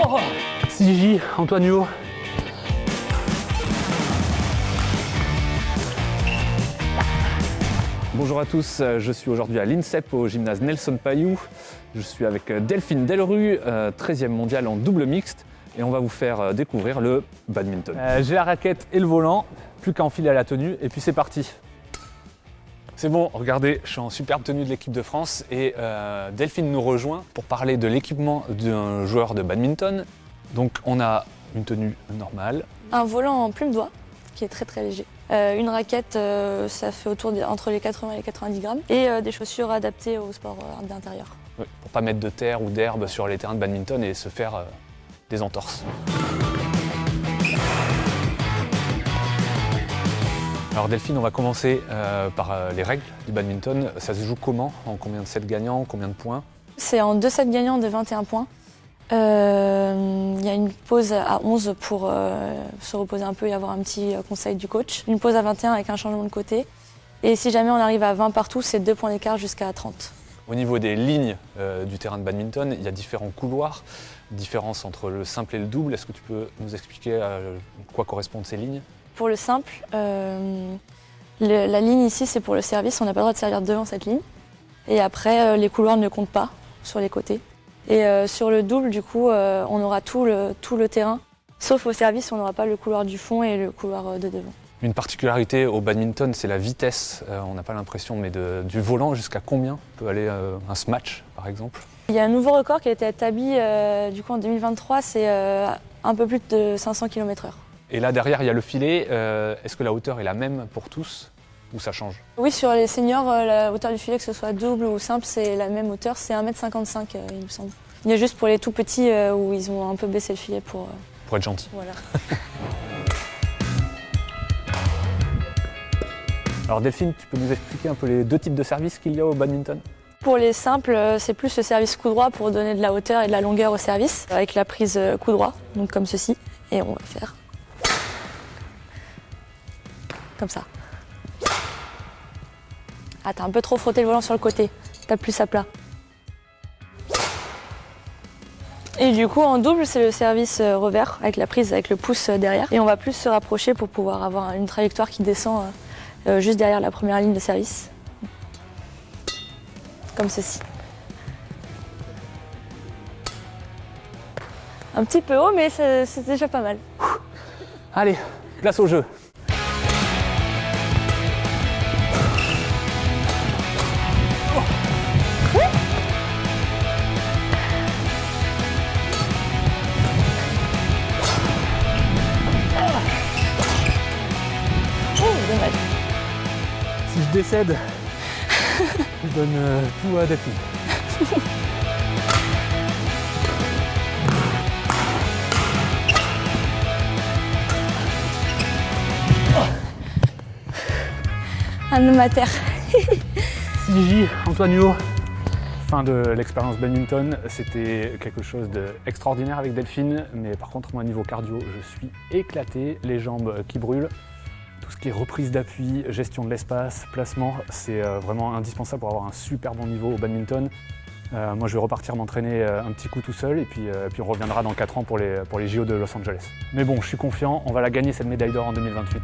Oh, CJ, Antoinio. Bonjour à tous, je suis aujourd'hui à l'INSEP au gymnase Nelson Payou. Je suis avec Delphine Delru, 13e mondiale en double mixte, et on va vous faire découvrir le badminton. J'ai la raquette et le volant, plus qu'à enfiler à la tenue, et puis c'est parti. C'est bon, regardez, je suis en superbe tenue de l'équipe de France et Delphine nous rejoint pour parler de l'équipement d'un joueur de badminton. Donc on a une tenue normale. Un volant en plume d'oie qui est très très léger. Une raquette, ça fait entre les 80 et les 90 grammes. Et des chaussures adaptées au sport d'intérieur. Oui, pour pas mettre de terre ou d'herbe sur les terrains de badminton et se faire des entorses. Alors Delphine, on va commencer par les règles du badminton. Ça se joue comment? En combien de sets gagnants? Combien de points? C'est en 2 sets gagnants de 21 points. Il y a une pause à 11 pour se reposer un peu et avoir un petit conseil du coach. Une pause à 21 avec un changement de côté. Et si jamais on arrive à 20 partout, c'est 2 points d'écart jusqu'à 30. Au niveau des lignes du terrain de badminton, il y a différents couloirs, différence entre le simple et le double. Est-ce que tu peux nous expliquer à quoi correspondent ces lignes? Pour le simple, la ligne ici, c'est pour le service. On n'a pas le droit de servir devant cette ligne. Et après, les couloirs ne comptent pas sur les côtés. Et sur le double, du coup, on aura tout le terrain. Sauf au service, on n'aura pas le couloir du fond et le couloir de devant. Une particularité au badminton, c'est la vitesse. On n'a pas l'impression, mais du volant, jusqu'à combien peut aller un smash, par exemple? Il y a un nouveau record qui a été établi du coup, en 2023, c'est un peu plus de 500 km/h. Et là, derrière, il y a le filet. Est-ce que la hauteur est la même pour tous ou ça change? Oui, sur les seniors, la hauteur du filet, que ce soit double ou simple, c'est la même hauteur. C'est 1,55 m, il me semble. Il y a juste pour les tout petits où ils ont un peu baissé le filet pour être gentils. Voilà. Alors Delphine, tu peux nous expliquer un peu les deux types de services qu'il y a au badminton? Pour les simples, c'est plus le service coup droit pour donner de la hauteur et de la longueur au service, avec la prise coup droit, donc comme ceci. Et on va faire comme ça. Ah, t'as un peu trop frotté le volant sur le côté, t'as plus à plat. Et du coup, en double, c'est le service revers, avec la prise, avec le pouce derrière. Et on va plus se rapprocher pour pouvoir avoir une trajectoire qui descend juste derrière la première ligne de service. Comme ceci. Un petit peu haut, mais c'est déjà pas mal. Allez, place au jeu. Dommage. Si je décède, je donne tout à Delphine. Un homme à terre. CJ, Antoinio. Fin de l'expérience badminton, c'était quelque chose d'extraordinaire avec Delphine, mais par contre, moi, niveau cardio, je suis éclaté, les jambes qui brûlent. Tout ce qui est reprise d'appui, gestion de l'espace, placement, c'est vraiment indispensable pour avoir un super bon niveau au badminton. Moi, je vais repartir m'entraîner un petit coup tout seul et puis on reviendra dans 4 ans pour les JO de Los Angeles. Mais bon, je suis confiant, on va la gagner cette médaille d'or en 2028.